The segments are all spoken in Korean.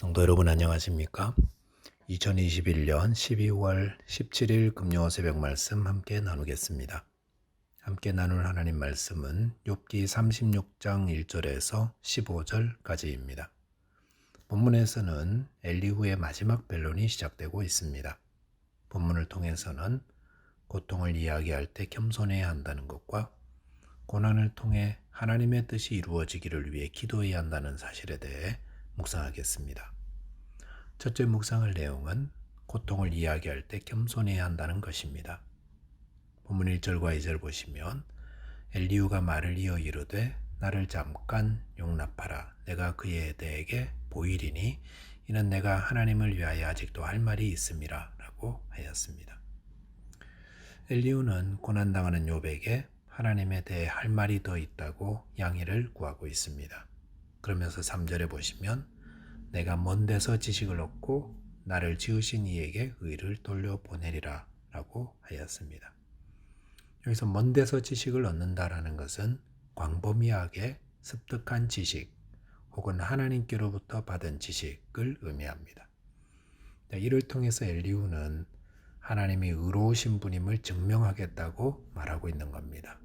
성도 여러분 안녕하십니까? 2021년 12월 17일 금요 새벽 말씀 함께 나누겠습니다. 함께 나눌 하나님 말씀은 욥기 36장 1절에서 15절까지입니다. 본문에서는 엘리후의 마지막 변론이 시작되고 있습니다. 본문을 통해서는 고통을 이야기할 때 겸손해야 한다는 것과 고난을 통해 하나님의 뜻이 이루어지기를 위해 기도해야 한다는 사실에 대해 묵상하겠습니다. 첫째 묵상할 내용은 고통을 이야기할 때 겸손해야 한다는 것입니다. 본문 1절과 2절 보시면 엘리후가 말을 이어 이르되 나를 잠깐 용납하라. 내가 그에 대에게 보이리니 이는 내가 하나님을 위하여 아직도 할 말이 있음이라 라고 하였습니다. 엘리후는 고난당하는 욥에게 하나님에 대해 할 말이 더 있다고 양해를 구하고 있습니다. 그러면서 3절에 보시면 내가 먼 데서 지식을 얻고 나를 지으신 이에게 의를 돌려보내리라 라고 하였습니다. 여기서 먼 데서 지식을 얻는다라는 것은 광범위하게 습득한 지식 혹은 하나님께로부터 받은 지식을 의미합니다. 이를 통해서 엘리후는 하나님이 의로우신 분임을 증명하겠다고 말하고 있는 겁니다.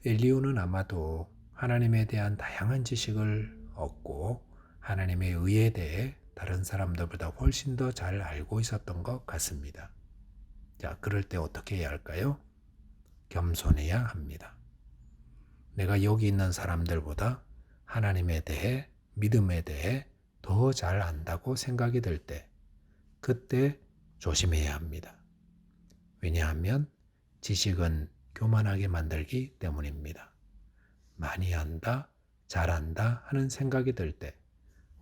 엘리후는 아마도 하나님에 대한 다양한 지식을 얻고 하나님의 의에 대해 다른 사람들보다 훨씬 더 잘 알고 있었던 것 같습니다. 자, 그럴 때 어떻게 해야 할까요? 겸손해야 합니다. 내가 여기 있는 사람들보다 하나님에 대해, 믿음에 대해 더 잘 안다고 생각이 들 때, 그때 조심해야 합니다. 왜냐하면 지식은 교만하게 만들기 때문입니다. 많이 안다, 잘한다 하는 생각이 들 때,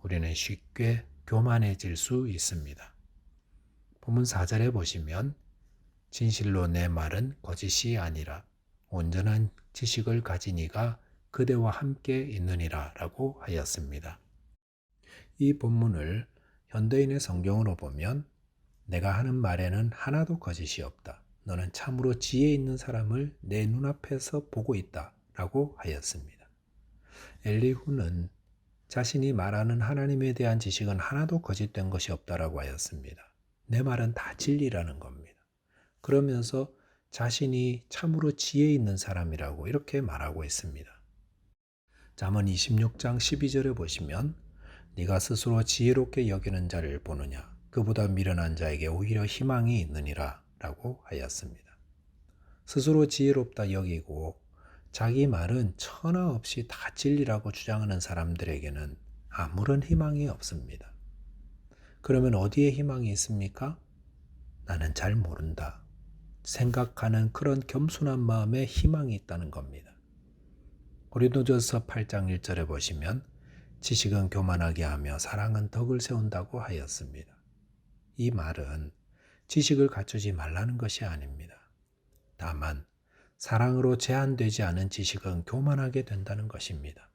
우리는 쉽게 교만해질 수 있습니다. 본문 4절에 보시면 진실로 내 말은 거짓이 아니라 온전한 지식을 가진 이가 그대와 함께 있느니라 라고 하였습니다. 이 본문을 현대인의 성경으로 보면 내가 하는 말에는 하나도 거짓이 없다. 너는 참으로 지혜 있는 사람을 내 눈앞에서 보고 있다 라고 하였습니다. 엘리후는 자신이 말하는 하나님에 대한 지식은 하나도 거짓된 것이 없다라고 하였습니다. 내 말은 다 진리라는 겁니다. 그러면서 자신이 참으로 지혜 있는 사람이라고 이렇게 말하고 있습니다. 잠언 26장 12절에 보시면 네가 스스로 지혜롭게 여기는 자를 보느냐 그보다 미련한 자에게 오히려 희망이 있느니라 라고 하였습니다. 스스로 지혜롭다 여기고 자기 말은 천하 없이 다 진리라고 주장하는 사람들에게는 아무런 희망이 없습니다. 그러면 어디에 희망이 있습니까? 나는 잘 모른다. 생각하는 그런 겸손한 마음에 희망이 있다는 겁니다. 고린도전서 8장 1절에 보시면 지식은 교만하게 하며 사랑은 덕을 세운다고 하였습니다. 이 말은 지식을 갖추지 말라는 것이 아닙니다. 다만 사랑으로 제한되지 않은 지식은 교만하게 된다는 것입니다.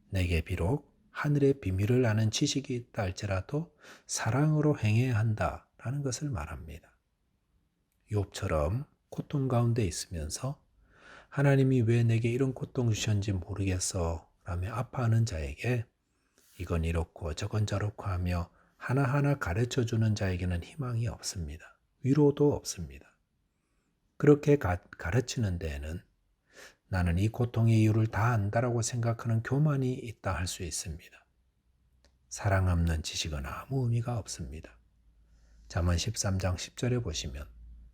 내게 비록 하늘의 비밀을 아는 지식이 있다 할지라도 사랑으로 행해야 한다라는 것을 말합니다. 욥처럼 고통 가운데 있으면서 하나님이 왜 내게 이런 고통 주셨는지 모르겠어 라며 아파하는 자에게 이건 이렇고 저건 저렇고 하며 하나하나 가르쳐주는 자에게는 희망이 없습니다. 위로도 없습니다. 그렇게 가르치는 데에는 나는 이 고통의 이유를 다 안다라고 생각하는 교만이 있다 할 수 있습니다. 사랑 없는 지식은 아무 의미가 없습니다. 잠언 13장 10절에 보시면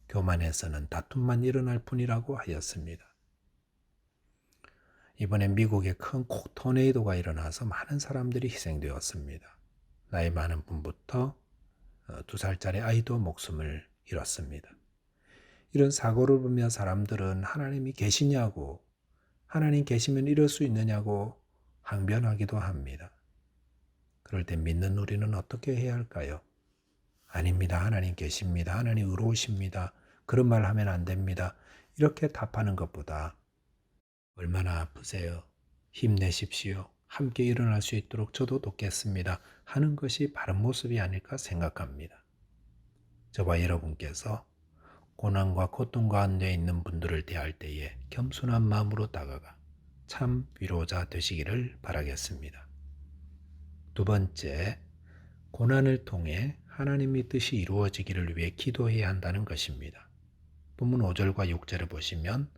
교만에서는 다툼만 일어날 뿐이라고 하였습니다. 이번에 미국에 큰 토네이도가 일어나서 많은 사람들이 희생되었습니다. 나이 많은 분부터 2살짜리 아이도 목숨을 잃었습니다. 이런 사고를 보며 사람들은 하나님이 계시냐고, 하나님 계시면 이럴 수 있느냐고 항변하기도 합니다. 그럴 때 믿는 우리는 어떻게 해야 할까요? 아닙니다. 하나님 계십니다. 하나님 의로우십니다. 그런 말 하면 안 됩니다. 이렇게 답하는 것보다 얼마나 아프세요? 힘내십시오. 함께 일어날 수 있도록 저도 돕겠습니다. 하는 것이 바른 모습이 아닐까 생각합니다. 저와 여러분께서 고난과 고통 가운데 있는 분들을 대할 때에 겸손한 마음으로 다가가 참 위로자 되시기를 바라겠습니다. 두 번째, 고난을 통해 하나님의 뜻이 이루어지기를 위해 기도해야 한다는 것입니다. 본문 5절과 6절을 보시면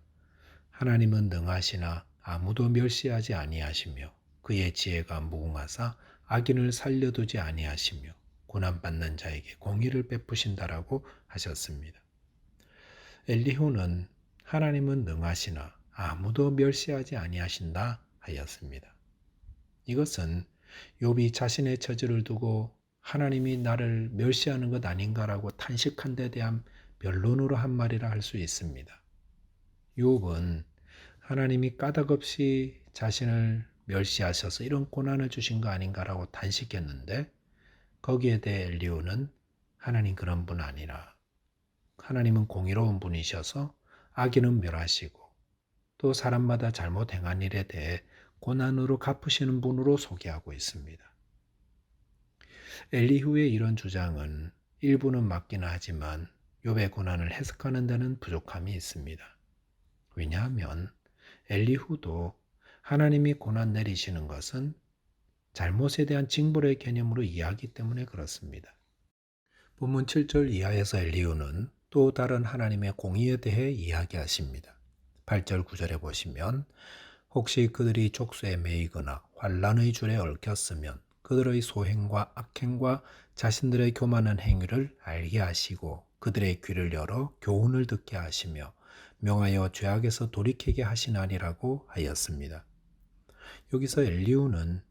하나님은 능하시나 아무도 멸시하지 아니하시며 그의 지혜가 무궁하사 악인을 살려두지 아니하시며 고난받는 자에게 공의를 베푸신다라고 하셨습니다. 엘리후는 하나님은 능하시나 아무도 멸시하지 아니하신다 하였습니다. 이것은 욥이 자신의 처지를 두고 하나님이 나를 멸시하는 것 아닌가라고 탄식한 데 대한 변론으로 한 말이라 할 수 있습니다. 욥은 하나님이 까닭없이 자신을 멸시하셔서 이런 고난을 주신 거 아닌가라고 탄식했는데 거기에 대해 엘리후는 하나님 그런 분 아니라 하나님은 공의로운 분이셔서 악인은 멸하시고 또 사람마다 잘못 행한 일에 대해 고난으로 갚으시는 분으로 소개하고 있습니다. 엘리후의 이런 주장은 일부는 맞기는 하지만 욥의 고난을 해석하는 데는 부족함이 있습니다. 왜냐하면 엘리후도 하나님이 고난 내리시는 것은 잘못에 대한 징벌의 개념으로 이해하기 때문에 그렇습니다. 본문 7절 이하에서 엘리후는 또 다른 하나님의 공의에 대해 이야기하십니다. 8절 9절에 보시면 혹시 그들이 족쇄에 매이거나 환난의 줄에 얽혔으면 그들의 소행과 악행과 자신들의 교만한 행위를 알게 하시고 그들의 귀를 열어 교훈을 듣게 하시며 명하여 죄악에서 돌이키게 하시나니라고 하였습니다. 여기서 엘리후는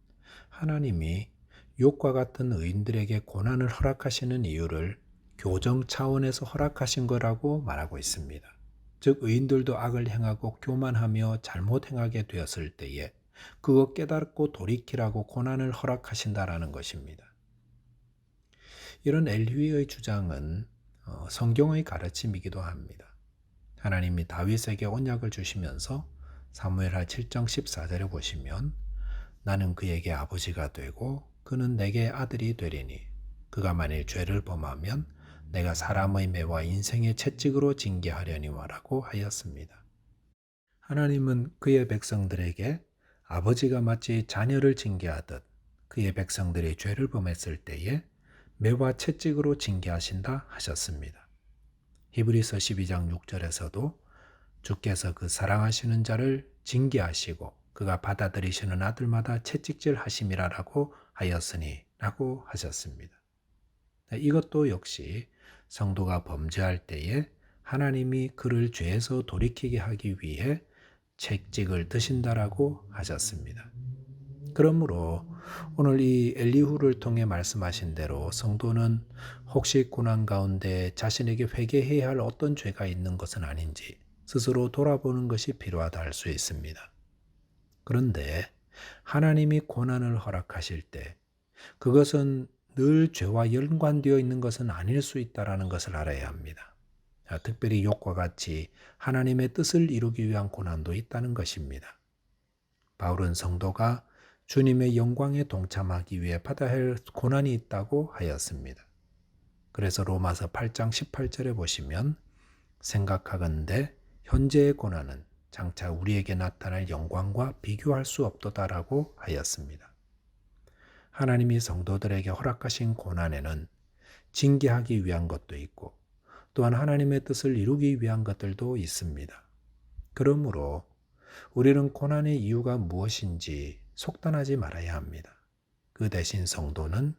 하나님이 욥과 같은 의인들에게 고난을 허락하시는 이유를 교정 차원에서 허락하신 거라고 말하고 있습니다. 즉 의인들도 악을 행하고 교만하며 잘못 행하게 되었을 때에 그거 깨닫고 돌이키라고 고난을 허락하신다라는 것입니다. 이런 엘리후의 주장은 성경의 가르침이기도 합니다. 하나님이 다윗에게 언약을 주시면서 사무엘하 7장 14절에 보시면 나는 그에게 아버지가 되고 그는 내게 아들이 되리니 그가 만일 죄를 범하면 내가 사람의 매와 인생의 채찍으로 징계하려니와라고 하였습니다. 하나님은 그의 백성들에게 아버지가 마치 자녀를 징계하듯 그의 백성들이 죄를 범했을 때에 매와 채찍으로 징계하신다 하셨습니다. 히브리서 12장 6절에서도 주께서 그 사랑하시는 자를 징계하시고 그가 받아들이시는 아들마다 채찍질 하심이라라고 하였으니 라고 하셨습니다. 이것도 역시 성도가 범죄할 때에 하나님이 그를 죄에서 돌이키게 하기 위해 채찍을 드신다라고 하셨습니다. 그러므로 오늘 이 엘리후를 통해 말씀하신 대로 성도는 혹시 고난 가운데 자신에게 회개해야 할 어떤 죄가 있는 것은 아닌지 스스로 돌아보는 것이 필요하다 할 수 있습니다. 그런데 하나님이 고난을 허락하실 때 그것은 늘 죄와 연관되어 있는 것은 아닐 수 있다는 것을 알아야 합니다. 특별히 욥과 같이 하나님의 뜻을 이루기 위한 고난도 있다는 것입니다. 바울은 성도가 주님의 영광에 동참하기 위해 받아야 할 고난이 있다고 하였습니다. 그래서 로마서 8장 18절에 보시면 생각하건대 현재의 고난은 장차 우리에게 나타날 영광과 비교할 수 없도다라고 하였습니다. 하나님이 성도들에게 허락하신 고난에는 징계하기 위한 것도 있고 또한 하나님의 뜻을 이루기 위한 것들도 있습니다. 그러므로 우리는 고난의 이유가 무엇인지 속단하지 말아야 합니다. 그 대신 성도는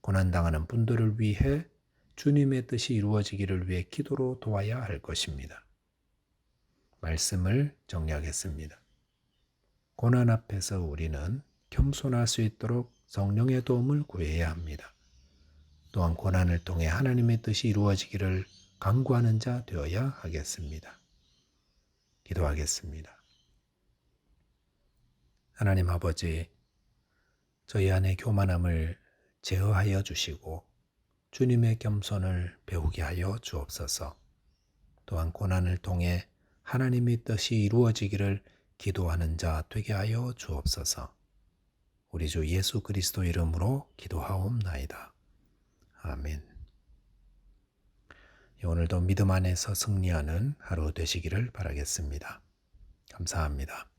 고난당하는 분들을 위해 주님의 뜻이 이루어지기를 위해 기도로 도와야 할 것입니다. 말씀을 정리하겠습니다. 고난 앞에서 우리는 겸손할 수 있도록 성령의 도움을 구해야 합니다. 또한 고난을 통해 하나님의 뜻이 이루어지기를 간구하는 자 되어야 하겠습니다. 기도하겠습니다. 하나님 아버지, 저희 안에 교만함을 제어하여 주시고 주님의 겸손을 배우게 하여 주옵소서. 또한 고난을 통해 하나님의 뜻이 이루어지기를 기도하는 자 되게 하여 주옵소서. 우리 주 예수 그리스도 이름으로 기도하옵나이다. 아멘. 오늘도 믿음 안에서 승리하는 하루 되시기를 바라겠습니다. 감사합니다.